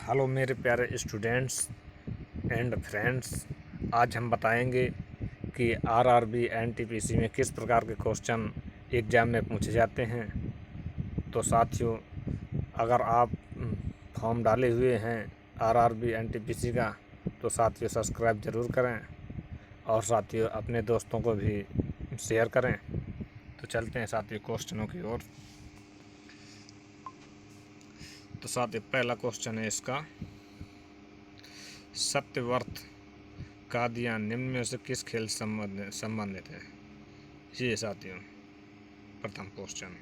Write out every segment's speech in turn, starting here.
Hello मेरे प्यारे students and friends. आज हम बताएंगे कि आरआरबी एनटीपीसी में किस प्रकार के क्वेश्चन एग्ज़ाम में पूछे जाते हैं। तो साथियों, अगर आप फॉर्म डाले हुए हैं आरआरबी एनटीपीसी का तो साथियों सब्सक्राइब ज़रूर करें और साथियों अपने दोस्तों को भी शेयर करें। तो चलते हैं साथियों क्वेश्चनों की ओर। तो साथियों पहला क्वेश्चन है इसका, सत्यव्रत कादियान निम्न में से किस खेल संबंधित है। ये साथियों प्रथम क्वेश्चन,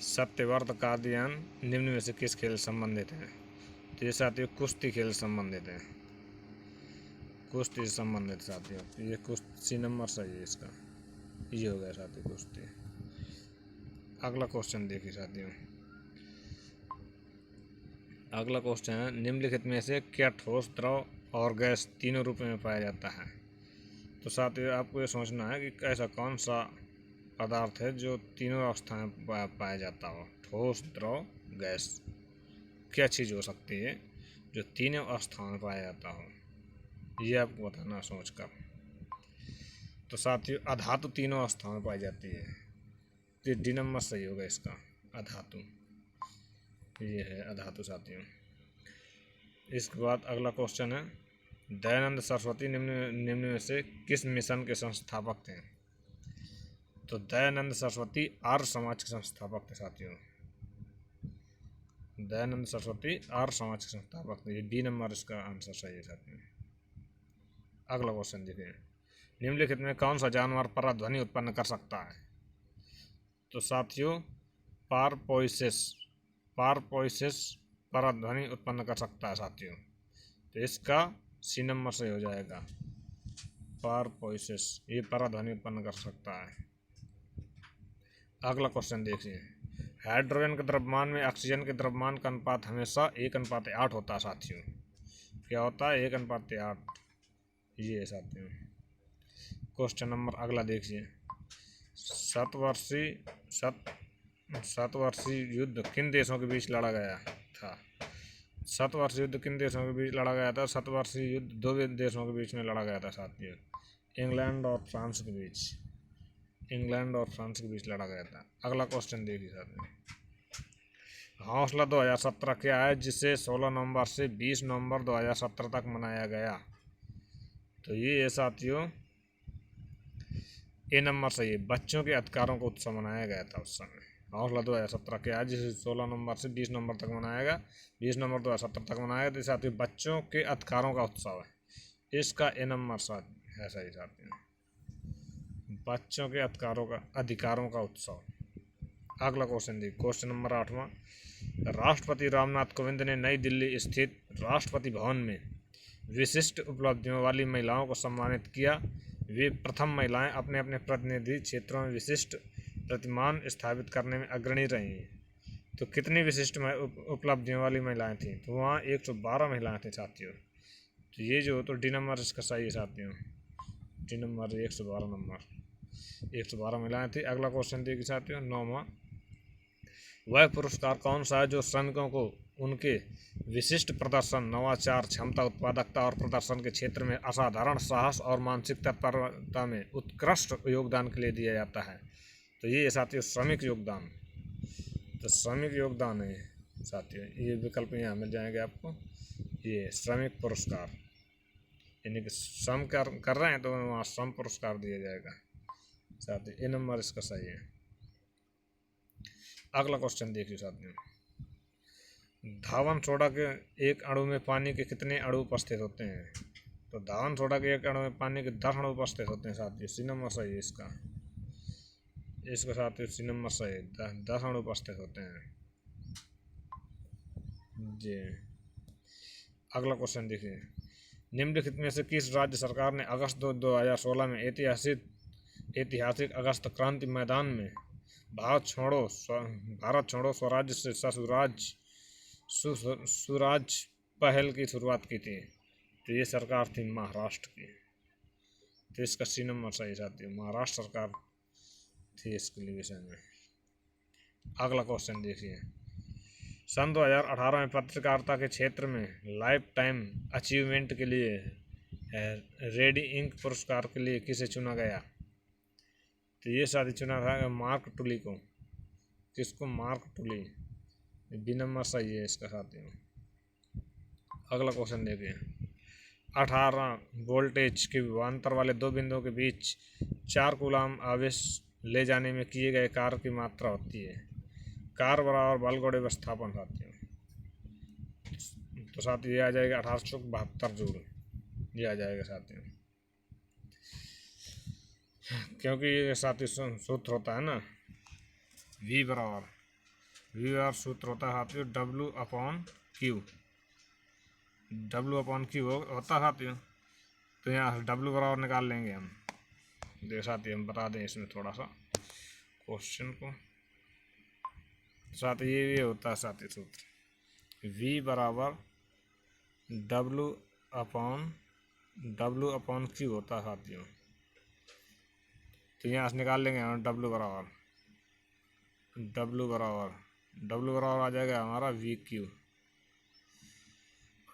सत्यव्रत कादियान निम्न में से किस खेल संबंधित है। तो ये साथियों कुश्ती खेल संबंधित है, कुश्ती से संबंधित साथियों। ये कुश्ती नंबर सही है इसका, ये हो गया साथियों कुश्ती। अगला क्वेश्चन देखिए साथियों, अगला क्वेश्चन है, निम्नलिखित में से क्या ठोस, द्रव और गैस तीनों रूप में पाया जाता है। तो साथियों आपको ये सोचना है कि ऐसा कौन सा पदार्थ है जो तीनों अवस्था में पाया जाता हो। ठोस, द्रव, गैस, क्या चीज़ हो सकती है जो तीनों अवस्थाओं में पाया जाता हो, ये आपको बताना सोचकर। तो साथियों अधातु तीनों अवस्थाओं में पाई जाती है, तो डी नंबर सही होगा इसका, अधातु। ये है अधातु साथियों। इसके बाद अगला क्वेश्चन है, दयानंद सरस्वती निम्न में से किस मिशन के संस्थापक थे। तो दयानंद सरस्वती आर्य समाज के संस्थापक थे साथियों। दयानंद सरस्वती आर्य समाज के संस्थापक थे। ये बी नंबर इसका आंसर सही है साथियों। अगला क्वेश्चन देखिए, निम्नलिखित में कौन सा जानवर पराध्वनि उत्पन्न कर सकता है। तो साथियों पारपोइसिस, पारपोइसिस पराध्वनि उत्पन्न कर सकता है साथियों। तो इसका सी नंबर से हो जाएगा, पारपोइसिस ये पराध्वनि उत्पन्न कर सकता है। अगला क्वेश्चन देखिए, हाइड्रोजन के द्रव्यमान में ऑक्सीजन के द्रव्यमान का अनुपात हमेशा 1:8 होता है साथियों। क्या होता है, 1:8। ये है साथियों। क्वेश्चन नंबर अगला देखिए, शतवर्षीय युद्ध किन देशों के बीच लड़ा गया था। शतवर्षीय युद्ध किन देशों के बीच लड़ा गया था। शतवर्षीय युद्ध दो देशों के बीच में लड़ा गया था साथियों, इंग्लैंड और फ्रांस के बीच, इंग्लैंड और फ्रांस के बीच लड़ा गया था। अगला क्वेश्चन देखिए साथियों, हौसला 2017 क्या है जिसे 16 नवंबर से 20 नवंबर 2017 तक मनाया गया। तो ये है साथियों ए नंबर सही है, बच्चों के अधिकारों का उत्सव मनाया गया था उस समय। हौसला 2017 क्या है जिसे 16 नवंबर से 20 नवंबर तक मनाएगा, 20 नवंबर 2017 तक मनाएगा। तो साथियों बच्चों के अधिकारों का उत्सव है, इसका ए नंबर है सही साथियों, बच्चों के अधिकारों का उत्सव। अगला क्वेश्चन देखिए, क्वेश्चन नंबर 8वां, राष्ट्रपति रामनाथ कोविंद ने नई दिल्ली स्थित राष्ट्रपति भवन में विशिष्ट उपलब्धियों वाली महिलाओं को सम्मानित किया। वे प्रथम महिलाएं अपने अपने प्रतिनिधि क्षेत्रों में विशिष्ट प्रतिमान स्थापित करने में अग्रणी रही हैं। तो कितनी विशिष्ट उपलब्धियों वाली महिलाएं थीं। तो वहाँ 112 महिलाएं थी साथियों। तो ये जो तो डी नंबर इसका सही है साथियों, डी नंबर 112 नंबर, 112 महिलाएं थी। अगला क्वेश्चन देखिए साथियों 9वां, वह पुरस्कार कौन सा है जो श्रमिकों को उनके विशिष्ट प्रदर्शन, नवाचार, क्षमता, उत्पादकता और प्रदर्शन के क्षेत्र में असाधारण साहस और मानसिक तत्परता में उत्कृष्ट योगदान के लिए दिया जाता है। तो ये साथियों श्रमिक योगदान, तो श्रमिक योगदान है साथियों। ये विकल्प यहाँ मिल जाएंगे आपको, ये श्रमिक पुरस्कार, यानी कि श्रम कर रहे हैं तो वहाँ श्रम पुरस्कार दिया जाएगा साथियों। ए नंबर इसका सही है। अगला क्वेश्चन देखिए साथियों, धावन सोडा के एक अणु में पानी के कितने अणु उपस्थित होते हैं। तो धावन सोडा के एक अणु में पानी के 10 अणु उपस्थित होते हैं साथियों, सी नंबर सही है इसका, इसके साथ सी नंबर सही है, 10 अणु उपस्थित होते हैं जी। अगला क्वेश्चन देखिए, निम्नलिखित में से किस राज्य सरकार ने अगस्त 2016 में ऐतिहासिक अगस्त क्रांति मैदान में भारत छोड़ो स्वराज से सुराज पहल की शुरुआत की थी। तो ये सरकार थी महाराष्ट्र की, तो इसका सी नंबर सही साथियों, महाराष्ट्र सरकार थी इसके लिए विषय में। अगला क्वेश्चन देखिए, सन 2018 में पत्रकारिता के क्षेत्र में लाइफ टाइम अचीवमेंट के लिए रेडी इंक पुरस्कार के लिए किसे चुना गया? तो ये साथी चुना था मार्क टुली को। किसको? मार्क टुली। बी नंबर सही है इसका साथियों। अगला क्वेश्चन देखिए। 18 वोल्टेज के विभवांतर वाले दो बिंदुओं के बीच 4 कूलाम आवेश ले जाने में किए गए कार्य की मात्रा होती है। कार्य बराबर बल गुणे विस्थापन साथियों। तो साथियों ये आ जाएगा 1872 जूल, ये आ जाएगा साथियों, क्योंकि ये साथियों सूत्र होता है ना V बराबर सूत्र होता है साथियों W/Q होता है साथियों। तो यहाँ W बराबर निकाल लेंगे हम। देखिए साथियों हम बता दें इसमें थोड़ा सा क्वेश्चन को। साथ ये होता है साथियों सूत्र V बराबर W/Q होता है साथियों। तो यहाँ से निकाल लेंगे हम W बराबर आ जाएगा हमारा VQ।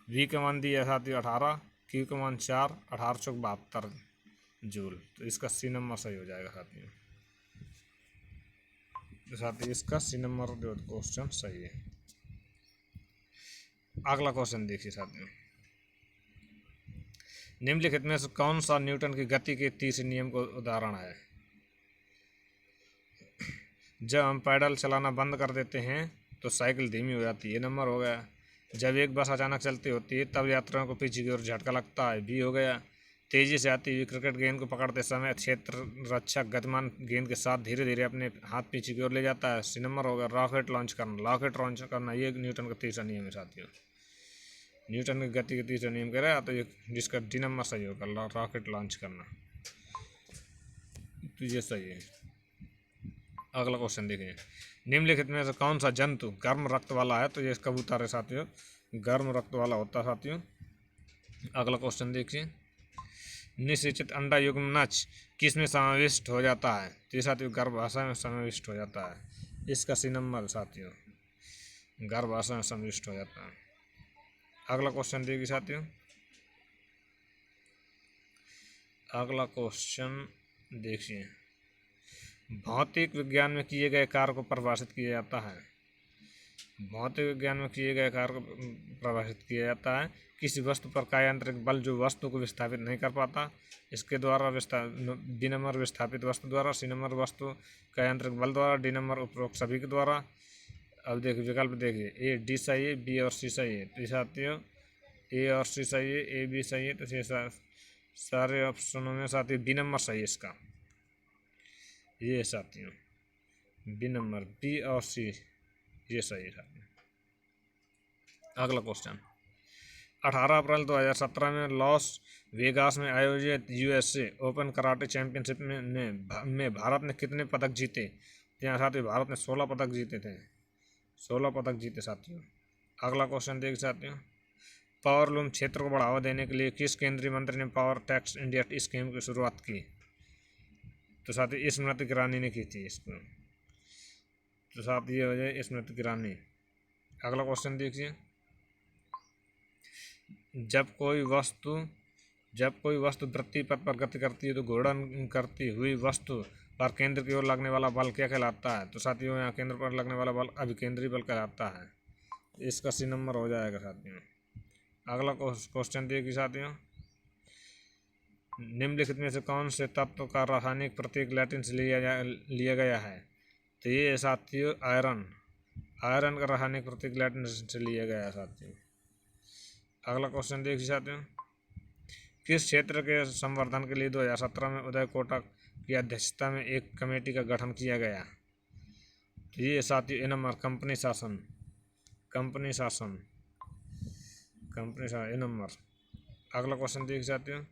V का मान दिया साथियों 18, Q का मान 4, 1872 जूल। तो इसका C नंबर सही हो जाएगा साथियों। तो साथियों इसका C नंबर जो क्वेश्चन सही है। अगला क्वेश्चन देखिए साथियों। निम्नलिखित में से कौन सा न्यूटन की गति के तीसरे नियम का उदाहरण है? जब हम पैडल चलाना बंद कर देते हैं तो साइकिल धीमी हो जाती है, ये नंबर हो गया। जब एक बस अचानक चलती होती है तब यात्रियों को पीछे की ओर झटका लगता है, बी हो गया। तेजी से आती हुई क्रिकेट गेंद को पकड़ते समय क्षेत्र रक्षक गतिमान गेंद के साथ धीरे धीरे अपने हाथ पीछे की ओर ले जाता है, सी नंबर हो गया। रॉकेट लॉन्च करना ये न्यूटन का तीसरा नियम है साथियों। न्यूटन की गति के तीसरा नियम कह रहा है तो ये जिसका डी नंबर सही होगा, रॉकेट लॉन्च करना। तो ये सही है। अगला क्वेश्चन देखिए। निम्नलिखित में से कौन सा जंतु गर्म रक्त वाला है? तो ये कबूतर है साथियों, गर्म रक्त वाला होता है साथियों। अगला क्वेश्चन देखिए। निषेचित अंडा युग्मनज किस में समाविष्ट हो जाता है? तो ये साथियों गर्भाशय में समाविष्ट हो जाता है, इसका सी नंबर साथियों, गर्भाशय में समाविष्ट हो जाता है। अगला क्वेश्चन देखिए साथियों। अगला क्वेश्चन देखिए। भौतिक विज्ञान में किए गए कार्य को परिभाषित किया जाता है। भौतिक विज्ञान में किए गए कार्य को परिभाषित किया जाता है किसी वस्तु पर का यांत्रिक बल जो वस्तु को विस्थापित नहीं कर पाता, इसके द्वारा डी नंबर विस्थापित वस्तु द्वारा, सी नंबर वस्तु का यांत्रिक बल द्वारा, डी नंबर उपरोक्त सभी के द्वारा। अब देखिए विकल्प देखिए, ए डी सही है, बी और सी सही है। तो साथियों ए और सी सही है, ए बी सही है। तो सारे ऑप्शनों में साथियों बी नंबर सही है इसका, ये साथियों बी नंबर, बी और सी ये सही है साथियों। अगला क्वेश्चन। 18 अप्रैल 2017 में लॉस वेगास में आयोजित यूएसए ओपन कराटे चैंपियनशिप में भारत ने कितने पदक जीते? यहाँ साथियों भारत ने 16 पदक जीते थे, 16 पदक जीते साथियों। अगला क्वेश्चन देखिए साथियों। पावरलूम क्षेत्र को बढ़ावा देने के लिए किस केंद्रीय मंत्री ने पावर टैक्स इंडिया स्कीम की शुरुआत की? तो साथियों स्मृति ईरानी ने की थी इसको। तो साथ ये हो जाए स्मृति ईरानी। अगला क्वेश्चन देखिए। जब कोई वस्तु वृत्तीय पथ पर गति करती है तो घूर्णन करती हुई वस्तु पर केंद्र की ओर लगने वाला बल क्या कहलाता है? तो साथियों यहाँ केंद्र पर लगने वाला बल अभिकेंद्री बल कहलाता है, इसका सी नंबर हो जाएगा साथियों। अगला क्वेश्चन देखिए साथियों। निम्नलिखित में से कौन से तत्व का रासायनिक प्रतीक लैटिन से लिया गया है? तो ये साथियों आयरन का रासायनिक प्रतीक लैटिन से लिया गया है साथियों। अगला क्वेश्चन देखिए साथियों। किस क्षेत्र के संवर्धन के लिए 2017 में उदय कोटक की अध्यक्षता में एक कमेटी का गठन किया गया? तो ये साथियों ए नंबर कंपनी शासन ए नंबर। अगला क्वेश्चन देखिए साथियों।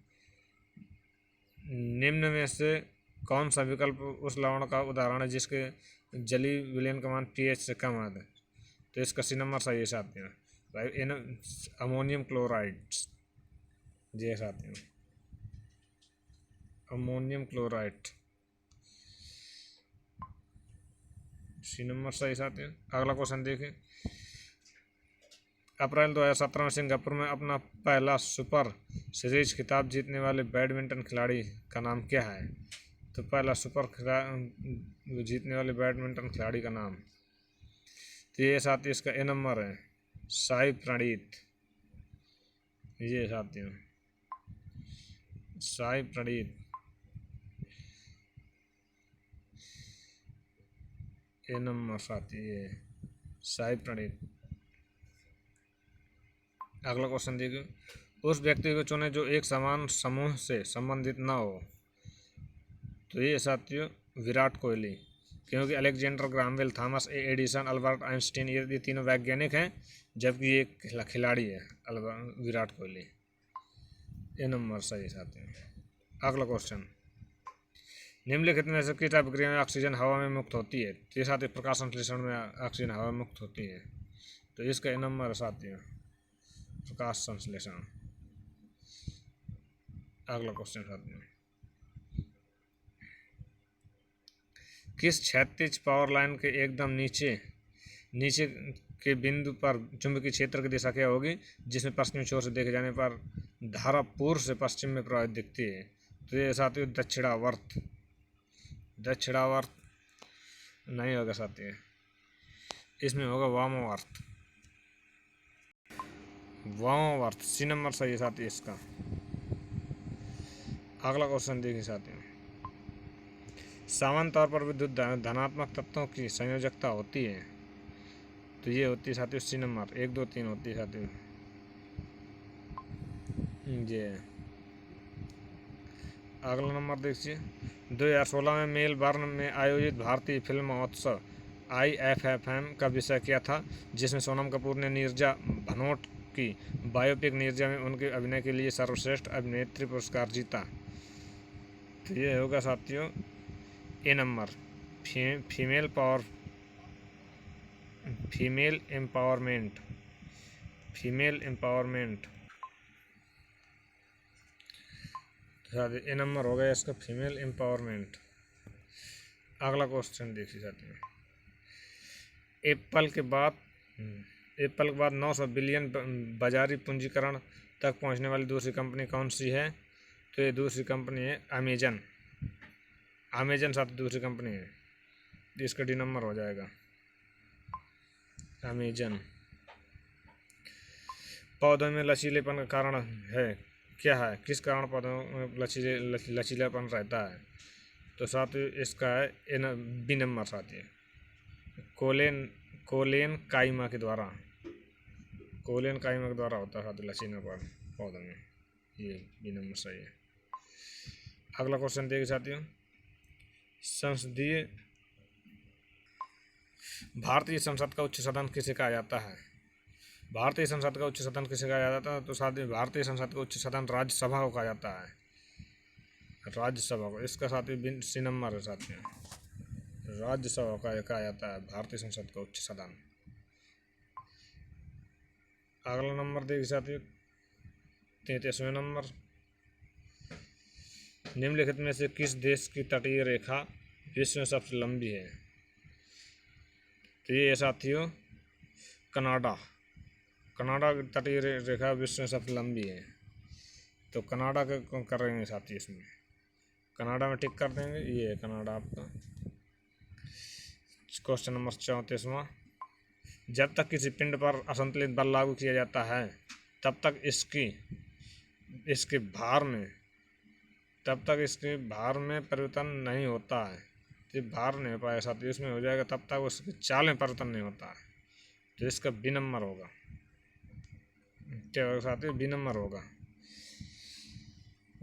निम्न में से कौन सा विकल्प उस लवण का उदाहरण है जिसके जलीय विलयन का मान pH से कम है? तो इसका सी नंबर सही है साथियों, अमोनियम क्लोराइड। जी साथियों अमोनियम क्लोराइड, सी नंबर सही साथियों। अगला क्वेश्चन देखिए। अप्रैल 2017 में सिंगापुर में अपना पहला सुपर सीरीज खिताब जीतने वाले बैडमिंटन खिलाड़ी का नाम क्या है? तो पहला जीतने वाले बैडमिंटन खिलाड़ी का नाम, तो ये साथी इसका ए नंबर है, साई प्रणीत। ये साथियों साई प्रणीत, ए नंबर साथी ये साई प्रणीत। अगला क्वेश्चन देखिए, उस व्यक्ति को चुने जो एक समान समूह से संबंधित न हो। तो ये साथियों विराट कोहली, क्योंकि अलेक्जेंडर ग्राहम बेल, थॉमस ए एडिसन, अल्बर्ट आइंस्टीन ये तीनों वैज्ञानिक हैं, जबकि ये खिलाड़ी है विराट कोहली। ये नंबर सही साथियों। अगला क्वेश्चन, निम्नलिखित में से किस अभिक्रिया में ऑक्सीजन हवा में मुक्त होती है? तो ये साथियों प्रकाश संश्लेषण में ऑक्सीजन हवा में मुक्त होती है। तो इसका ए नंबर है साथियों प्रकाश संश्लेषण। अगला क्वेश्चन साथियों, किस क्षैतिज पावर लाइन के एकदम नीचे के बिंदु पर चुंबकीय क्षेत्र की दिशा क्या होगी, जिसमें पश्चिमी छोर से देखे जाने पर धारा पूर्व से पश्चिम में प्रवाहित दिखती है? तो ये साथियों दक्षिणावर्त। दक्षिणावर्त नहीं होगा साथियों, इसमें होगा वामावर्त। वामावर्त सी नंबर सही है साथियों इसका। अगला क्वेश्चन देखिए साथियों, सामान्य तौर पर विद्युत धनात्मक तत्वों की संयोजकता होती है। तो ये होती है साथियों सी नंबर 1 2 3 होती है साथियों ये। अगला नंबर देखिए, 2016 में मेलबर्न में आयोजित भारतीय फिल्म महोत्सव IFFM का विषय क्या था, जिसमें सोनम कपूर ने नीरजा भनोट की बायोपिक नीरजा में उनके अभिनय के लिए सर्वश्रेष्ठ अभिनेत्री पुरस्कार जीता? तो ये होगा साथियों ए नंबर फीमेल एम्पावरमेंट। ए नंबर हो गया इसका फीमेल एम्पावरमेंट। अगला क्वेश्चन देखिए साथियों, एप्पल के बाद 900 बिलियन बाजारी पूंजीकरण तक पहुंचने वाली दूसरी कंपनी कौन सी है? तो ये दूसरी कंपनी है अमेजन साथ दूसरी कंपनी है, इसका डी नंबर हो जाएगा अमेजन। पौधों में लचीलेपन का कारण है क्या है? किस कारण पौधों में लचीलापन रहता है? तो साथियों इसका है बी नंबर साथियों कोलेन काइमा के द्वारा होता है साथियों लचीलापन पौधों में। ये बी नंबर सही है। अगला क्वेश्चन देखिए साथियों, भारतीय संसद का उच्च सदन किसे कहा जाता है? भारतीय संसद का उच्च सदन किसे कहा जाता है? तो साथियों भारतीय संसद का उच्च सदन राज्यसभा को कहा जाता है, राज्यसभा को। इसका साथियों सी नंबर है साथियों, राज्यसभा का कहा जाता है भारतीय संसद का उच्च सदन। अगला नंबर देखिए साथियों 33वें नंबर, निम्नलिखित में से किस देश की तटीय रेखा विश्व में सबसे लंबी है? तो ये साथियों कनाडा की तटीय रेखा विश्व में सबसे लंबी है। तो कनाडा का करेंगे साथियों, इसमें कनाडा में टिक कर देंगे। ये है कनाडा आपका। क्वेश्चन नंबर 34वां, जब तक किसी पिंड पर असंतुलित बल लागू किया जाता है तब तक इसके भार में परिवर्तन नहीं होता है। तो भार नहीं हो पाएगा साथियों, इसमें हो जाएगा तब तक उसकी चाल में परिवर्तन नहीं होता है। तो इसका बी नंबर होगा। क्या होगा साथियों? बी नंबर होगा,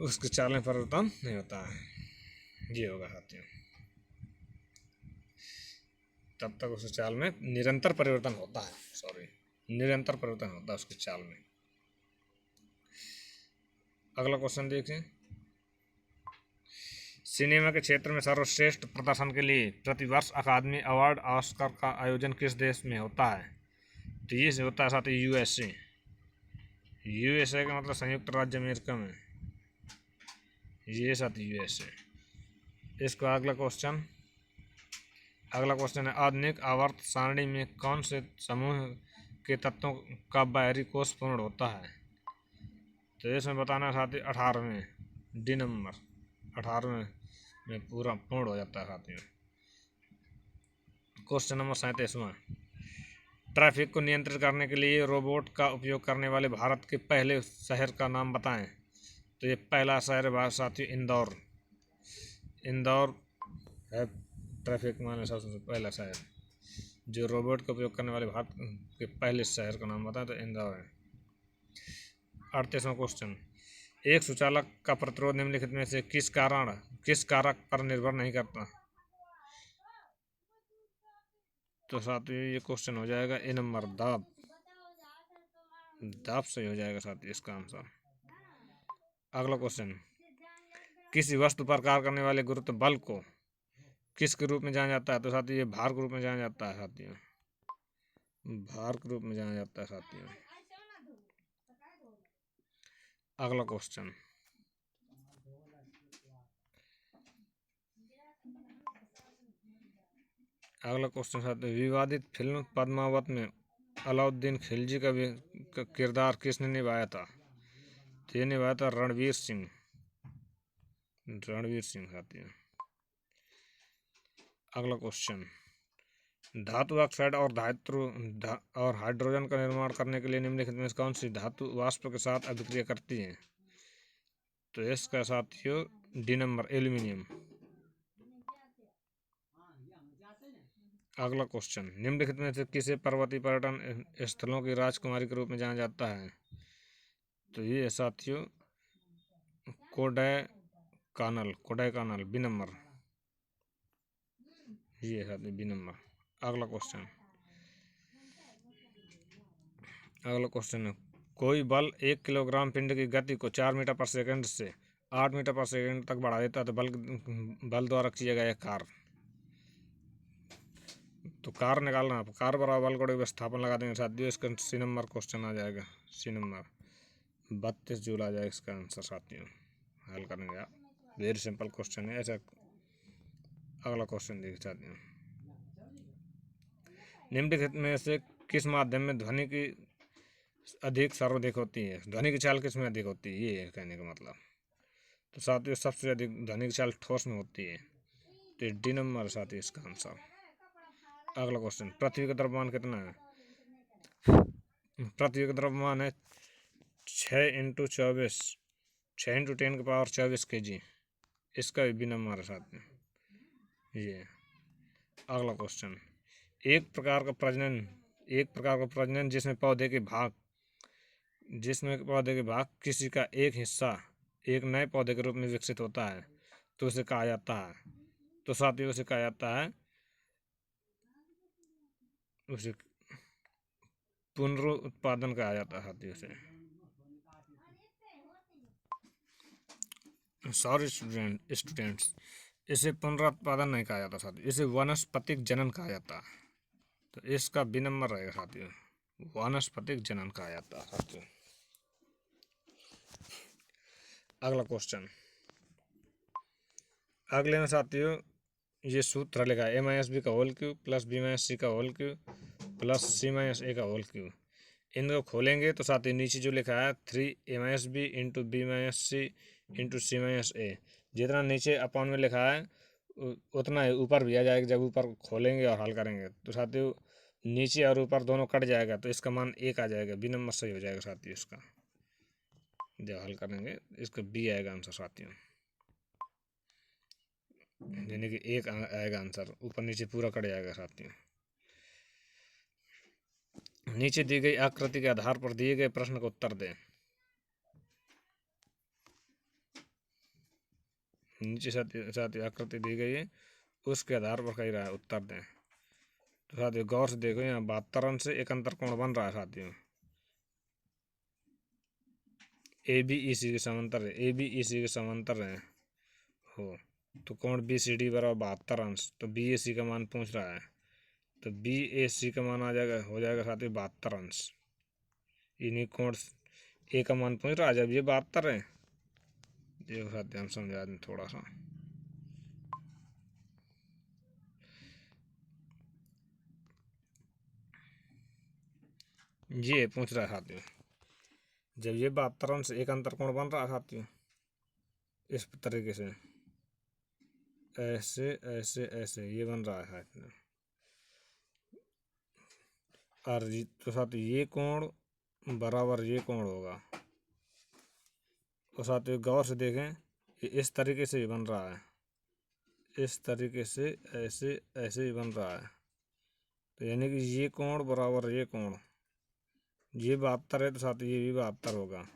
उसकी चाल में परिवर्तन नहीं होता है। ये होगा साथियों, तब तक उसकी चाल में निरंतर परिवर्तन होता है उसकी चाल में। अगला क्वेश्चन देखिए, सिनेमा के क्षेत्र में सर्वश्रेष्ठ प्रदर्शन के लिए प्रतिवर्ष अकादमी अवार्ड ऑस्कर का आयोजन किस देश में होता है? तो ये होता है साथियों यूएसए का मतलब संयुक्त राज्य अमेरिका में। ये साथी यूएसए। इसका अगला क्वेश्चन है, आधुनिक आवर्त सारणी में कौन से समूह के तत्वों का बाहरी कोष पूर्ण होता है। तो इसमें बताना है साथी 18वें डी नंबर 18वें में पूरा पूर्ण हो जाता है साथियों। क्वेश्चन नंबर 37वां, ट्रैफिक को नियंत्रित करने के लिए रोबोट का उपयोग करने वाले भारत के पहले शहर का नाम बताएं। तो ये पहला शहर है साथियों इंदौर। इंदौर है ट्रैफिक में सबसे पहला शहर जो रोबोट का उपयोग करने वाले भारत के पहले शहर का नाम बताएं, तो इंदौर है। 38वां क्वेश्चन, एक सुचालक का प्रतिरोध निम्नलिखित में से किस कारक पर निर्भर नहीं करता। तो साथियों ये क्वेश्चन हो जाएगा ए नंबर दाब सही हो जाएगा साथियों इसका आंसर। अगला क्वेश्चन, किसी वस्तु पर कार्य करने वाले गुरुत्व बल को किस के रूप में जाना जाता है। तो साथियों ये भार के रूप में जाना जाता है साथियों, भार के रूप में जाना जाता है साथियों। अगला क्वेश्चन, साथियों विवादित फिल्म पद्मावत में अलाउद्दीन खिलजी का किरदार किसने निभाया था। तो ये निभाया था रणवीर सिंह साथियों। अगला क्वेश्चन, धातु ऑक्साइड और हाइड्रोजन का निर्माण करने के लिए निम्नलिखित में कौन सी धातु वाष्प के साथ अभिक्रिया करती है। तो इसका साथियों डी नंबर एल्यूमिनियम। अगला क्वेश्चन, निम्नलिखित में से किसे पर्वतीय पर्यटन स्थलों की राजकुमारी के रूप में जाना जाता है। तो ये साथियों कोडाईकनाल बी नंबर, ये साथियों बी नंबर। अगला क्वेश्चन है, कोई बल 1 किलोग्राम पिंड की गति को 4 मीटर पर सेकंड से 8 मीटर पर सेकंड तक बढ़ा देता है। तो बल द्वारा किया गया कार्य। तो कार्य निकालना है, कार्य बराबर बल को विस्थापन लगा देंगे साथियों। इसका सी नंबर क्वेश्चन आ जाएगा, सी नंबर 32 जूल आ जाएगा इसका आंसर साथियों। हल करेंगे आप, वेरी सिंपल क्वेश्चन है ऐसा। अगला क्वेश्चन देखिए साथियों, निम्नलिखित में से किस माध्यम में ध्वनि की अधिक सर्वाधिक होती है। ध्वनि की चाल किस में अधिक होती है, ये है कहने का मतलब। तो साथियों सबसे अधिक ध्वनि की चाल ठोस में होती है। तो डी नंबर साथियों इसका आंसर। अगला क्वेश्चन, पृथ्वी का द्रव्यमान कितना है। पृथ्वी का द्रव्यमान है 6 × 10⁻24 kg। इसका भी नंबर है साथियों ये। अगला क्वेश्चन, एक प्रकार का प्रजनन जिसमें पौधे के भाग किसी का एक हिस्सा एक नए पौधे के रूप में विकसित होता है, तो उसे कहा जाता है। तो साथियों उसे कहा जाता है उसे पुनरुत्पादन कहा जाता है साथियों उसे। सॉरी स्टूडेंट्स, इसे पुनरुत्पादन नहीं कहा जाता साथियों, इसे वानस्पतिक जनन कहा जाता है। तो इसका बी नंबर रहेगा साथियों, वानस्पतिक जनन कहा जाता है साथियों। अगला क्वेश्चन, अगले में साथियों ये सूत्र लिखा है a-b का होल क्यूब प्लस b-c का होल क्यूब प्लस c-a का होल क्यूब। इनको खोलेंगे तो साथियों नीचे जो लिखा है 3a-b into b-c into c-a, जितना नीचे अपॉन में लिखा है उतना ही ऊपर भी आ जाएगा जब ऊपर खोलेंगे और हल करेंगे। तो साथियों नीचे और ऊपर दोनों कट जाएगा तो इसका मान 1 आ जाएगा, बी नंबर सही हो जाएगा साथियों इसका। जब हल करेंगे इसका बी आएगा आंसर साथियों, यानी कि 1 आएगा आंसर, ऊपर नीचे पूरा कट जाएगा साथियों। नीचे दी गई आकृति के आधार पर दिए गए प्रश्न का उत्तर दें। नीचे साथियों आकृति दी गई है उसके आधार पर कही रहा है उत्तर दें। तो साथियों गौर से देखो, यहाँ 72 अंश से एक अंतर कोण बन रहा है साथियों। ABEC के समांतर है, ABEC के समांतर है हो, तो कोण BCD बराबर 72 अंश। तो BAC का मान पूछ रहा है, तो BAC का मान आ जाएगा हो जाएगा साथियों 72 अंश। इन्हीं कोण ए का मान पूछ रहा है, जब ये 72 है। देखो साथियों हम समझा दें थोड़ा सा। ये पूछ रहा है साथियों, जब ये 72 अंश एक अंतर कोण बन रहा है साथियों इस तरीके से, ऐसे ऐसे ऐसे ये बन रहा है साथियों, और तो साथियों ये कोण बराबर ये कोण होगा। तो साथियों गौर से देखें, ये इस तरीके से ही बन रहा है, इस तरीके से ऐसे ऐसे ही बन रहा है। तो यानी कि ये कोण बराबर ये कोण, ये 72 है तो साथियों ये भी 72 होगा।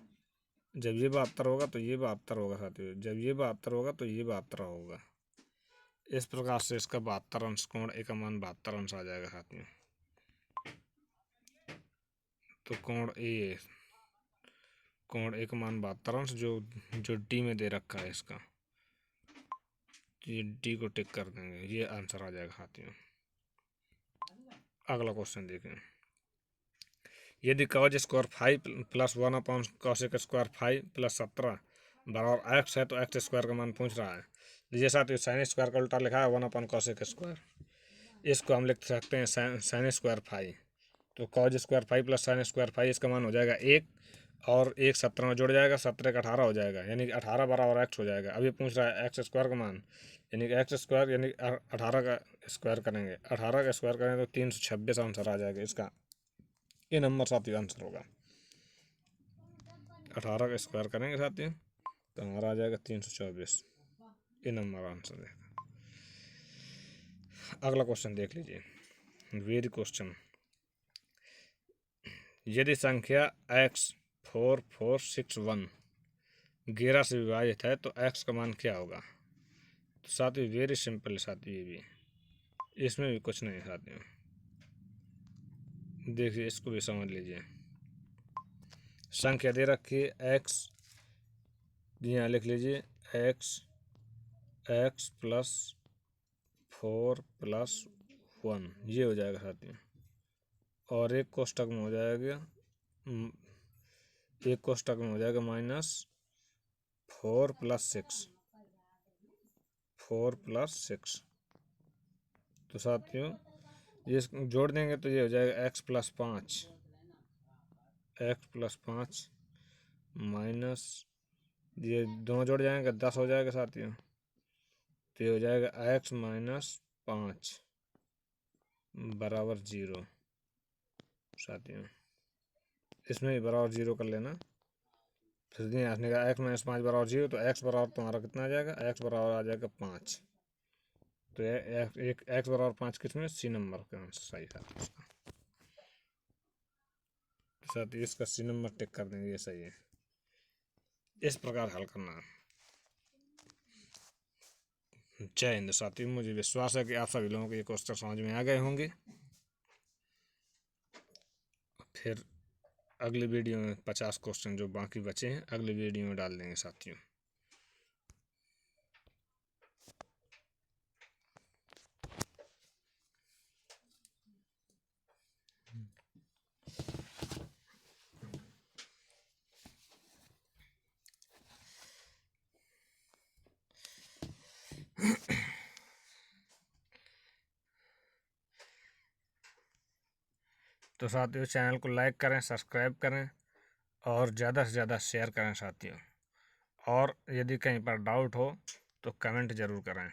जब ये 72 होगा तो ये 72 होगा साथियों, जब ये 72 होगा तो ये 72 होगा। इस प्रकार से इसका 72 अंश कोण ए का मान 72 अंश आ जाएगा साथियों। तो कोण ए का मान 72 अंश जो जो डी में दे रखा है इसका, ये डी को टिक कर देंगे, ये आंसर आ जाएगा साथियों। अगला क्वेश्चन देखें, यदि cause square 5 plus 1 cosec square 5 plus 17 बराबर एक्स है तो एक्स स्क्वायर का मान पूछ रहा है। लीजिए साथियों, साइन स्क्वायर का उल्टा लिखा है 1 कॉसेक स्क्वायर, इसको हम लिख सकते हैं साइन स्क्वायर 5। तो cause square 5 plus sine square 5 इसका मान हो जाएगा 1, और 1 17 में जुड़ जाएगा, 17 का 18 हो जाएगा, यानी कि 18 बराबर एक्स हो जाएगा। अब ये पूछ रहा है एक्स स्क्वायर का मान, यानी कि एक्स स्क्वायर यानी 18 का स्क्वायर करेंगे, 18 का स्क्वायर करेंगे तो 326 आंसर आ जाएगा इसका। ये नंबर साथियों आंसर होगा। 18 का स्क्वायर करेंगे साथियों तो हमारा आ जाएगा 324, ये नंबर आंसर है। अगला क्वेश्चन देख लीजिए, वेरी क्वेश्चन, यदि संख्या x4461 11 से विभाजित है तो x का मान क्या होगा। तो साथियों वेरी सिंपल है साथियों, ये भी इसमें भी कुछ नहीं है साथियों, देखिए इसको भी समझ लीजिए। संख्या दे रखी है x, यहाँ लिख लीजिए x प्लस 4 प्लस 1 ये हो जाएगा साथियों, और एक कोष्टक में हो जाएगा -4 प्लस 6। तो साथियों ये जोड़ देंगे तो ये हो जाएगा x प्लस 5 माइनस, ये दोनों जोड़ जाएंगे 10 हो जाएगा साथियों, तो ये हो जाएगा x माइनस 5 बराबर 0 साथियों। इसमें भी बराबर 0 कर लेना, फिर नहीं आने का x माइनस 5 बराबर 0, तो x बराबर तुम्हारा कितना आ जाएगा, x बराबर आ जाएगा 5। तो एक x बराबर 5 किसमें, सी नंबर का आंसर सही था इसका। साथ ही इसका सी नंबर टिक कर देंगे, ये सही है। इस प्रकार हल करना है। जय हिंद साथियों, मुझे विश्वास है कि आप सभी लोगों को ये क्वेश्चन समझ में आ गए होंगे। फिर अगली वीडियो में 50 क्वेश्चन जो बाकी बचे हैं अगली वीडियो में डाल देंगे साथियों। तो साथियों चैनल को लाइक करें, सब्सक्राइब करें और ज़्यादा से ज़्यादा शेयर करें साथियों। और यदि कहीं पर डाउट हो तो कमेंट ज़रूर करें।